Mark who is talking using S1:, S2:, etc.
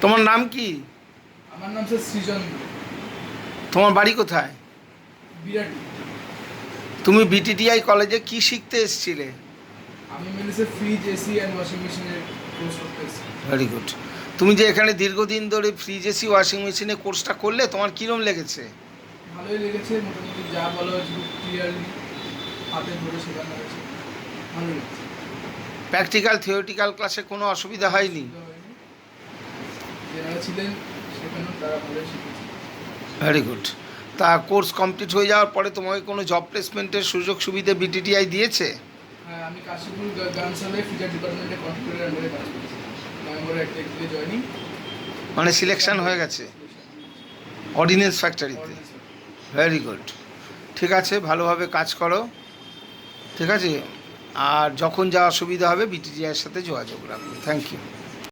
S1: তোমার নাম কি?
S2: আমার নাম স্যার সৃজন।
S1: তোমার বাড়ি কোথায়?
S2: বিরাট।
S1: তুমি বিটিটিআই কলেজে কি শিখতে এসেছিলে?
S2: আমি mainly sir fridge, AC and washing মেশিনের কোর্স করতে এসেছি।
S1: Very good. তুমি যে এখানে দীর্ঘদিন ধরে ফ্রিজ এসি ওয়াশিং মেশিনে কোর্সটা করলে, তোমার কীরকম লেগেছে?
S2: ভালোই লেগেছে, মোটামুটি যা বলা হয়েছে খুব ক্লিয়ারলি হাতে ধরে শেখানো হয়েছে, ভালো লেগেছে।
S1: প্র্যাকটিক্যাল থিওরিটিক্যাল ক্লাসে কোনো অসুবিধা হয়নি?
S2: অসুবিধা হয়নি। যারা ছিলেন সেখানেও তারা ভালোই শিখেছে।
S1: Very good. তা কোর্স কমপ্লিট হয়ে যাওয়ার পরে তোমাকে কোনো জব প্লেসমেন্টের সুযোগ সুবিধা বিটিটিআই দিয়েছে?
S2: হ্যাঁ, আমি কাশীপুর গানসালে ফিচার ডিপার্টমেন্টে কন্ট্রোলের আন্ডারে কাজ করছি। নভেম্বরের 1 তারিখ থেকে জয়েনিং।
S1: মানে সিলেকশন হয়ে গেছে অর্ডিন্যান্স ফ্যাক্টরিতে? Very good. ঠিক আছে, ভালোভাবে কাজ করো, ঠিক আছে। আর যখন যা অসুবিধা হবে বিটিটিআইয়ের সাথে যোগাযোগ রাখো। Thank you.